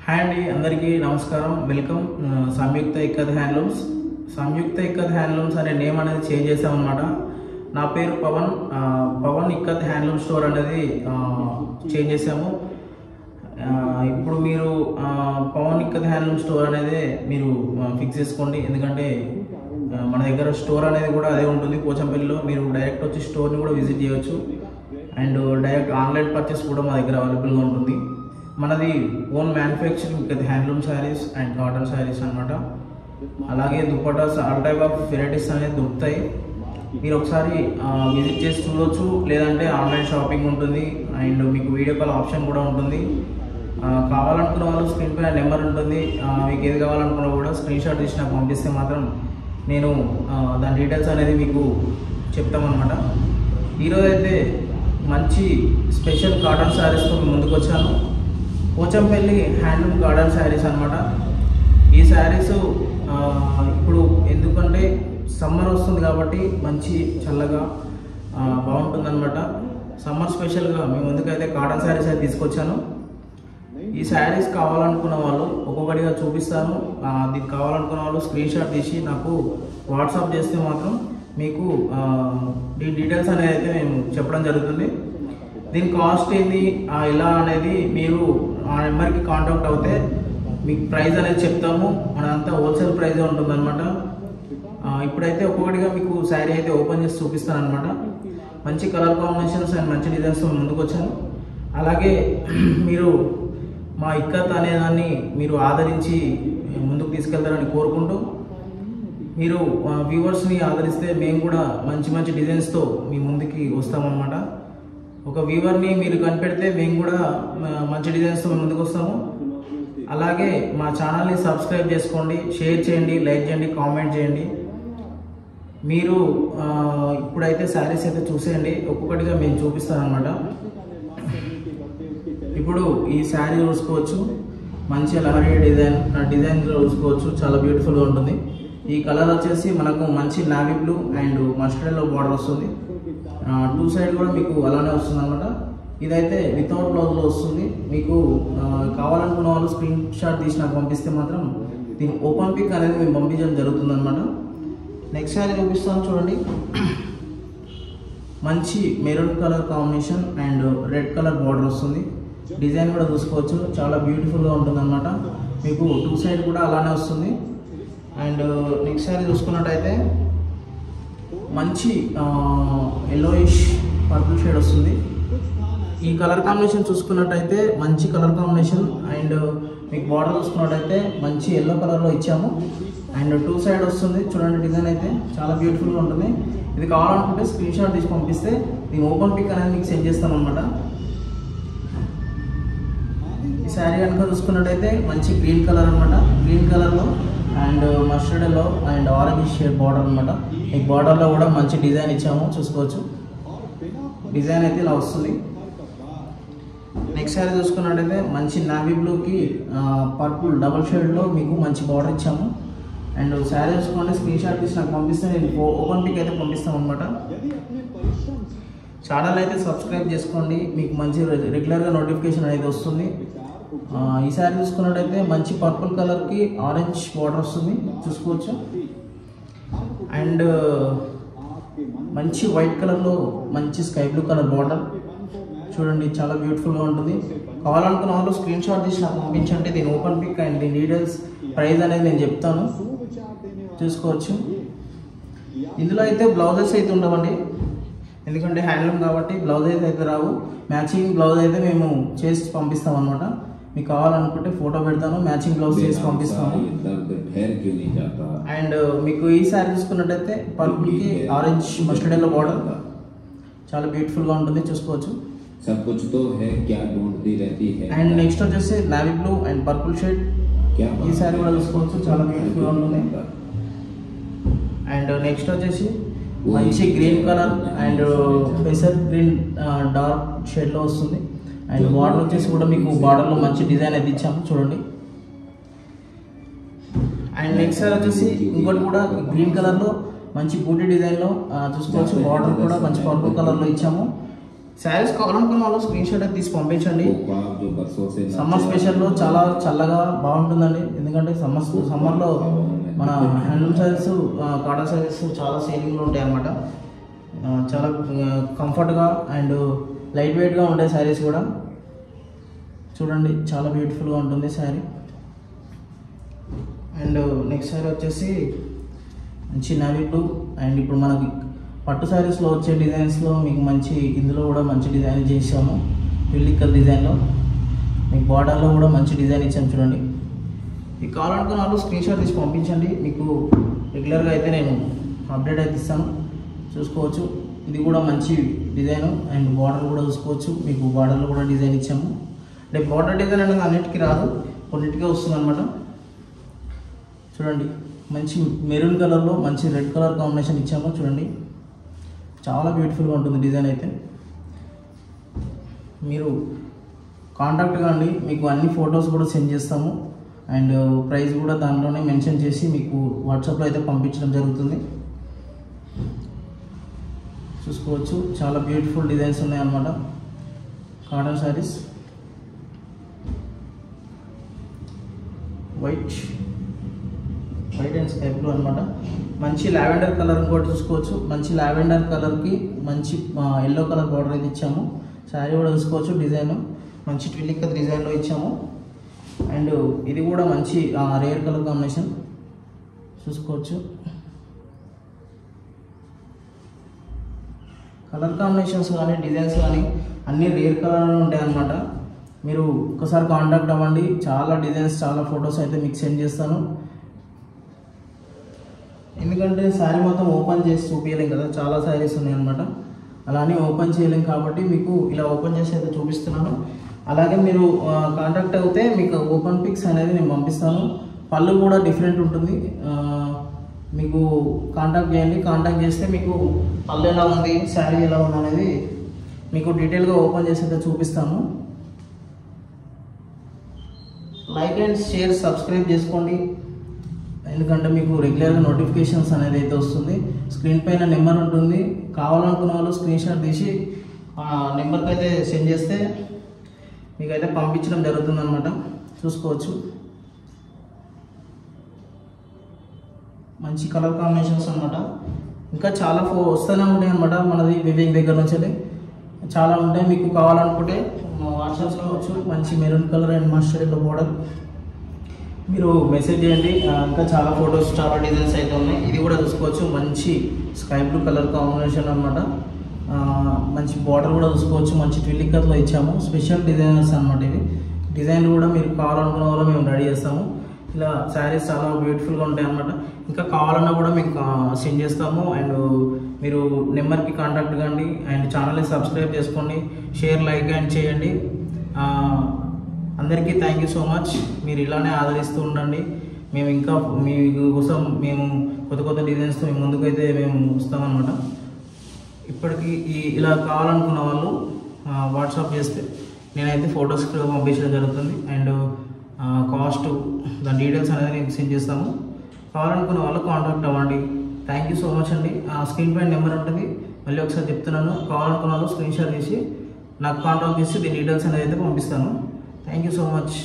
Hi అండి, అందరికీ నమస్కారం. వెల్కమ్ సంయుక్త ఇక్కత్ హ్యాండ్లూమ్స్. సంయుక్త ఇక్కత్ హ్యాండ్లూమ్స్ అనే నేమ్ అనేది చేంజ్ చేసామన్నమాట. నా పేరు పవన్ ఇక్కత్ హ్యాండ్లూమ్ స్టోర్ అనేది చేంజ్ చేసాము. ఇప్పుడు మీరు పవన్ ఇక్కత్ హ్యాండ్లూమ్ స్టోర్ అనేది మీరు ఫిక్స్ చేసుకోండి. ఎందుకంటే మన దగ్గర స్టోర్ అనేది కూడా అదే ఉంటుంది పోచంపల్లిలో. మీరు డైరెక్ట్ వచ్చి స్టోర్ని కూడా విజిట్ చేయవచ్చు. అండ్ డైరెక్ట్ ఆన్లైన్ పర్చేస్ కూడా మా దగ్గర అవైలబుల్గా ఉంటుంది. మనది own manufacturing ikat handloom saris and cotton saris అనమాట. అలాగే dupattas all type of varieties అనేది దొరుకుతాయి. మీరు ఒకసారి విజిట్ చేసి చూడవచ్చు, లేదంటే ఆన్లైన్ షాపింగ్ ఉంటుంది. అండ్ మీకు వీడియో కాల్ ఆప్షన్ కూడా ఉంటుంది. కావాలనుకున్న వాళ్ళు స్క్రీన్ పైన నెంబర్ ఉంటుంది. మీకు ఏది కావాలనుకున్నా కూడా స్క్రీన్ షాట్ తీసి నాకు పంపిస్తే మాత్రం నేను దాని డీటెయిల్స్ అనేది మీకు చెప్తామన్నమాట. ఈరోజు అయితే మంచి స్పెషల్ కాటన్ శారీస్తో ముందుకు వచ్చాను. పోచంపల్లి హ్యాండ్లూమ్ కాటన్ శారీస్ అనమాట. ఈ శారీస్ ఇప్పుడు ఎందుకంటే సమ్మర్ వస్తుంది కాబట్టి మంచి చల్లగా బాగుంటుందన్నమాట. సమ్మర్ స్పెషల్గా మీ ముందుకైతే కాటన్ శారీస్ అయితే తీసుకొచ్చాను. ఈ శారీస్ కావాలనుకున్న వాళ్ళు ఒక్కొక్కటిగా చూపిస్తాను. దీనికి కావాలనుకున్న వాళ్ళు స్క్రీన్ షాట్ తీసి నాకు వాట్సాప్ చేస్తే మాత్రం మీకు డీటెయిల్స్ అనేది అయితే నేను చెప్పడం జరుగుతుంది. దీని కాస్ట్ ఏంది ఎలా అనేది మీరు ఆ నెంబర్కి కాంటాక్ట్ అవుతే మీకు ప్రైస్ అనేది చెప్తాము. మనంతా హోల్సేల్ ప్రైజే ఉంటుందన్నమాట. ఇప్పుడైతే ఒక్కొక్కటిగా మీకు శారీ అయితే ఓపెన్ చేసి చూపిస్తాను అనమాట. మంచి కలర్ కాంబినేషన్స్ అండ్ మంచి డిజైన్స్తో ముందుకు వచ్చాను. అలాగే మీరు మా ఇక్కత్ అనేదాన్ని మీరు ఆదరించి ముందుకు తీసుకెళ్తారని కోరుకుంటూ, మీరు వ్యూవర్స్ని ఆదరిస్తే మేము కూడా మంచి మంచి డిజైన్స్తో మీ ముందుకి వస్తామన్నమాట. ఒక వ్యూవర్ని మీరు కనిపెడితే మేము కూడా మంచి డిజైన్స్తో ముందుకు వస్తాము. అలాగే మా ఛానల్ని సబ్స్క్రైబ్ చేసుకోండి, షేర్ చేయండి, లైక్ చేయండి, కామెంట్ చేయండి. మీరు ఇప్పుడైతే శారీస్ అయితే చూసేయండి, ఒక్కొక్కటిగా మేము చూపిస్తాను అనమాట. ఇప్పుడు ఈ శారీ చూసుకోవచ్చు, మంచి లహరీ డిజైన్ చూసుకోవచ్చు, చాలా బ్యూటిఫుల్గా ఉంటుంది. ఈ కలర్ వచ్చేసి మనకు మంచి navy blue and mustard yellow border వస్తుంది. టూ సైడ్ కూడా మీకు అలానే వస్తుంది అనమాట. ఇదైతే వితౌట్ బ్లౌజ్లో వస్తుంది. మీకు కావాలనుకున్న వాళ్ళు స్క్రీన్ షాట్ తీసి నాకు పంపిస్తే మాత్రం దీని ఓపెన్ పిక్ అనేది మేము పంపించడం జరుగుతుంది అనమాట. నెక్స్ట్ శారీ చూపిస్తాను చూడండి. మంచి maroon colour combination and red colour border వస్తుంది. డిజైన్ కూడా చూసుకోవచ్చు, చాలా బ్యూటిఫుల్గా ఉంటుంది అనమాట. మీకు టూ సైడ్ కూడా అలానే వస్తుంది. అండ్ నెక్స్ట్ శారీ చూసుకున్నట్టయితే మంచి ఎల్లోయిష్ పర్పుల్ షేడ్ వస్తుంది. ఈ కలర్ కాంబినేషన్ చూసుకున్నట్టయితే మంచి కలర్ కాంబినేషన్. అండ్ మీకు బార్డర్ చూసుకున్నట్టయితే మంచి ఎల్లో కలర్లో ఇచ్చాము. అండ్ టూ సైడ్ వస్తుంది చూడండి. డిజైన్ అయితే చాలా బ్యూటిఫుల్గా ఉంటుంది. ఇది కావాలనుకుంటే స్క్రీన్ షాట్ తీసి పంపిస్తే నేను ఓపెన్ పిక్ అనేది మీకు సెండ్ చేస్తాను అనమాట. ఈ శారీ కనుక చూసుకున్నట్టయితే మంచి గ్రీన్ కలర్ అనమాట. గ్రీన్ కలర్లో and mustard yellow and orange shade border అనమాట. ఈ బార్డర్లో కూడా మంచి డిజైన్ ఇచ్చాము, చూసుకోవచ్చు. డిజైన్ అయితే ఇలా వస్తుంది. నెక్స్ట్ శారీ చూసుకున్నట్టయితే మంచి నావీ బ్లూకి పర్పుల్ డబుల్ షేడ్లో మీకు మంచి బార్డర్ ఇచ్చాము. అండ్ శారీ చూసుకుంటే స్క్రీన్ షాట్ తీసి నాకు పంపిస్తే నేను ఓపెన్ పిక్ అయితే పంపిస్తాను అనమాట. ఛానల్ అయితే సబ్స్క్రైబ్ చేసుకోండి, మీకు మంచి రెగ్యులర్గా నోటిఫికేషన్ అనేది వస్తుంది. ఈ శారీ చూసుకున్నట్టయితే మంచి పర్పుల్ కలర్కి ఆరెంజ్ బార్డర్ వస్తుంది, చూసుకోవచ్చు. అండ్ మంచి వైట్ కలర్లో మంచి స్కై బ్లూ కలర్ బార్డర్ చూడండి, చాలా బ్యూటిఫుల్గా ఉంటుంది. కావాలనుకున్న వాళ్ళు స్క్రీన్ షాట్ తీసి నాకు పంపించండి. దీని ఓపెన్ పిక్ అండ్ దీని డీటెయిల్స్ ప్రైస్ అనేది నేను చెప్తాను, చూసుకోవచ్చు. ఇందులో అయితే బ్లౌజెస్ అయితే ఉండవండి, ఎందుకంటే హ్యాండ్లూమ్ కాబట్టి బ్లౌజెస్ అయితే రావు. మ్యాచింగ్ బ్లౌజ్ అయితే మేము చేసి పంపిస్తాం అనమాట. మీకు కావాలనుకుంటే ఫోటో పెడతాను, మ్యాచింగ్ బ్లౌజ్ చేసి పంపిస్తాము. అండ్ మీకు ఈ శారీ చూసుకున్నట్టయితే పర్పుల్కి ఆరెంజ్ మస్టర్డ్ ఎల్లో బార్డర్ చాలా బ్యూటిఫుల్గా ఉంటుంది, చూసుకోవచ్చు. అండ్ నెక్స్ట్ వచ్చేసి navy blue and purple shade. ఈ శారీ కూడా చూసుకోవచ్చు, చాలా బ్యూటిఫుల్గా ఉంటుంది. అండ్ నెక్స్ట్ వచ్చేసి మంచి గ్రీన్ కలర్ అండ్ పెసర్ గ్రీన్ డార్క్ షేడ్లో వస్తుంది. అండ్ బార్డర్ వచ్చేసి కూడా మీకు బార్డర్లో మంచి డిజైన్ అయితే ఇచ్చాము, చూడండి. అండ్ నెక్స్ట్ సార్ వచ్చేసి ఇంకోటి కూడా గ్రీన్ కలర్లో మంచి బూటీ డిజైన్లో చూసుకోవచ్చు. బార్డర్ కూడా మంచి పర్పుల్ కలర్లో ఇచ్చాము. శారీస్ కావాలనుకున్న వాళ్ళు స్క్రీన్ షాట్ అయితే తీసి పంపించండి. సమ్మర్ స్పెషల్లో చాలా చల్లగా బాగుంటుందండి. ఎందుకంటే సమ్మర్లో మన హ్యాండ్లూమ్ శారీస్, కాటన్ శారీస్ చాలా సేలింగ్లో ఉంటాయి అన్నమాట. చాలా కంఫర్ట్గా అండ్ లైట్ వెయిట్గా ఉంటాయి శారీస్ కూడా. చూడండి చాలా బ్యూటిఫుల్గా ఉంటుంది శారీ. అండ్ నెక్స్ట్ శారీ వచ్చేసి మంచి నావీ బ్లూ. అండ్ ఇప్పుడు మనకి పట్టు శారీస్లో వచ్చే డిజైన్స్లో మీకు మంచి ఇందులో కూడా మంచి డిజైన్ చేసాము. పిల్లికల్ డిజైన్లో మీకు బార్డర్లో కూడా మంచి డిజైన్ ఇచ్చాము. చూడండి, మీకు కావాలనుకున్న వాళ్ళు స్క్రీన్ షాట్ తీసి పంపించండి. మీకు రెగ్యులర్గా అయితే నేను అప్డేట్ అయితే ఇస్తాను, చూసుకోవచ్చు. ఇది కూడా మంచి డిజైన్ అండ్ బార్డర్ కూడా చూసుకోవచ్చు. మీకు బార్డర్లో కూడా డిజైన్ ఇచ్చాము. అంటే బార్డర్ డిజైన్ అనేది అన్నిటికీ రాదు, కొన్నిటికే వస్తుంది అనమాట. చూడండి, మంచి మెరూన్ కలర్లో మంచి రెడ్ కలర్ కాంబినేషన్ ఇచ్చాము. చూడండి, చాలా బ్యూటిఫుల్గా ఉంటుంది డిజైన్ అయితే. మీరు కాంటాక్ట్ కాండి, మీకు అన్ని ఫొటోస్ కూడా సెండ్ చేస్తాము. అండ్ ప్రైస్ కూడా దాంట్లోనే మెన్షన్ చేసి మీకు వాట్సాప్లో అయితే పంపించడం జరుగుతుంది. చూసుకోవచ్చు, చాలా బ్యూటిఫుల్ డిజైన్స్ ఉన్నాయి అన్నమాట. Cotton saris white and sky blue అనమాట. మంచి లావెండర్ కలర్ కూడా చూసుకోవచ్చు. మంచి లావెండర్ కలర్కి మంచి ఎల్లో కలర్ బార్డర్ అయితే ఇచ్చాము. శారీ కూడా చూసుకోవచ్చు, డిజైన్ మంచి ట్విల్లిక్ డిజైన్లో ఇచ్చాము. అండ్ ఇది కూడా మంచి రేర్ కలర్ కాంబినేషన్ చూసుకోవచ్చు. కలర్ కాంబినేషన్స్ కానీ డిజైన్స్ కానీ అన్నీ రేర్ కలర్లో ఉంటాయి అన్నమాట. మీరు ఒకసారి కాంటాక్ట్ అవ్వండి. చాలా డిజైన్స్, చాలా ఫొటోస్ అయితే మీకు సెండ్ చేస్తాను. ఎందుకంటే శారీ మొత్తం ఓపెన్ చేసి చూపించలేం కదా, చాలా శారీస్ ఉన్నాయి అన్నమాట. అలానే ఓపెన్ చేయలేం కాబట్టి మీకు ఇలా ఓపెన్ చేసి అయితే చూపిస్తున్నాను. అలాగే మీరు కాంటాక్ట్ అవుతే మీకు ఓపెన్ పిక్స్ అనేది నేను పంపిస్తాను. పళ్ళు కూడా డిఫరెంట్ ఉంటుంది. మీకు కాంటాక్ట్ చేయండి. కాంటాక్ట్ చేస్తే మీకు పళ్ళు ఎలా ఉంది, శారీ ఎలా ఉంది అనేది మీకు డీటెయిల్గా ఓపెన్ చేసి అయితే చూపిస్తాము. లైక్ అండ్ షేర్, సబ్స్క్రైబ్ చేసుకోండి. ఎందుకంటే మీకు రెగ్యులర్గా నోటిఫికేషన్స్ అనేది అయితే వస్తుంది. స్క్రీన్ పైన నెంబర్ ఉంటుంది. కావాలనుకున్న వాళ్ళు స్క్రీన్ షాట్ తీసి నెంబర్కి అయితే సెండ్ చేస్తే మీకైతే పంపించడం జరుగుతుంది అనమాట. చూసుకోవచ్చు, మంచి కలర్ కాంబినేషన్స్ అనమాట. ఇంకా చాలా వస్తూనే ఉంటాయి అనమాట. మనది వివేక్ దగ్గర నుంచి చాలా ఉంటాయి. మీకు కావాలనుకుంటే వాట్సాప్లో వచ్చు. మంచి maroon colour and mustard yellow border మీరు మెసేజ్ చేయండి. ఇంకా చాలా ఫొటోస్, చాలా డిజైన్స్ అయితే ఉన్నాయి. ఇది కూడా చూసుకోవచ్చు, మంచి స్కై బ్లూ కలర్ కాంబినేషన్ అనమాట. మంచి బార్డర్ కూడా చూసుకోవచ్చు. మంచి ట్విల్లికర్లో ఇచ్చాము. స్పెషల్ డిజైనర్స్ అనమాట. ఇవి డిజైన్ కూడా మీరు కావాలనుకున్న వాళ్ళు మేము రెడీ చేస్తాము. ఇలా శారీస్ చాలా బ్యూటిఫుల్గా ఉంటాయి అన్నమాట. ఇంకా కావాలన్నా కూడా మీకు సెండ్ చేస్తాము. అండ్ మీరు నెంబర్కి కాంటాక్ట్ కండి. అండ్ ఛానల్ని సబ్స్క్రైబ్ చేసుకోండి, షేర్, లైక్ అండ్ చేయండి. అందరికీ థ్యాంక్ యూ సో మచ్. మీరు ఇలానే ఆదరిస్తూ ఉండండి. మేము ఇంకా మీ కోసం మేము కొత్త డిజైన్స్తో మేము ముందుకైతే మేము వస్తామన్నమాట. ఇప్పటికీ ఇలా కావాలనుకున్న వాళ్ళు వాట్సాప్ చేస్తే నేనైతే ఫొటోస్ పంపించడం జరుగుతుంది. అండ్ కాస్ట్, దాని డీటెయిల్స్ అనేది నేను సెండ్ చేస్తాము. కావాలనుకున్న వాళ్ళు కాంటాక్ట్ అవ్వండి. థ్యాంక్ యూ సో మచ్ అండి. స్క్రీన్ పైన నెంబర్ ఉంటుంది, మళ్ళీ ఒకసారి చెప్తున్నాను. కావాలనుకున్న వాళ్ళు స్క్రీన్ షాట్ తీసి నాకు కాంటాక్ట్ చేసి దీని డీటెయిల్స్ అనేది అయితే పంపిస్తాను. Thank you so much.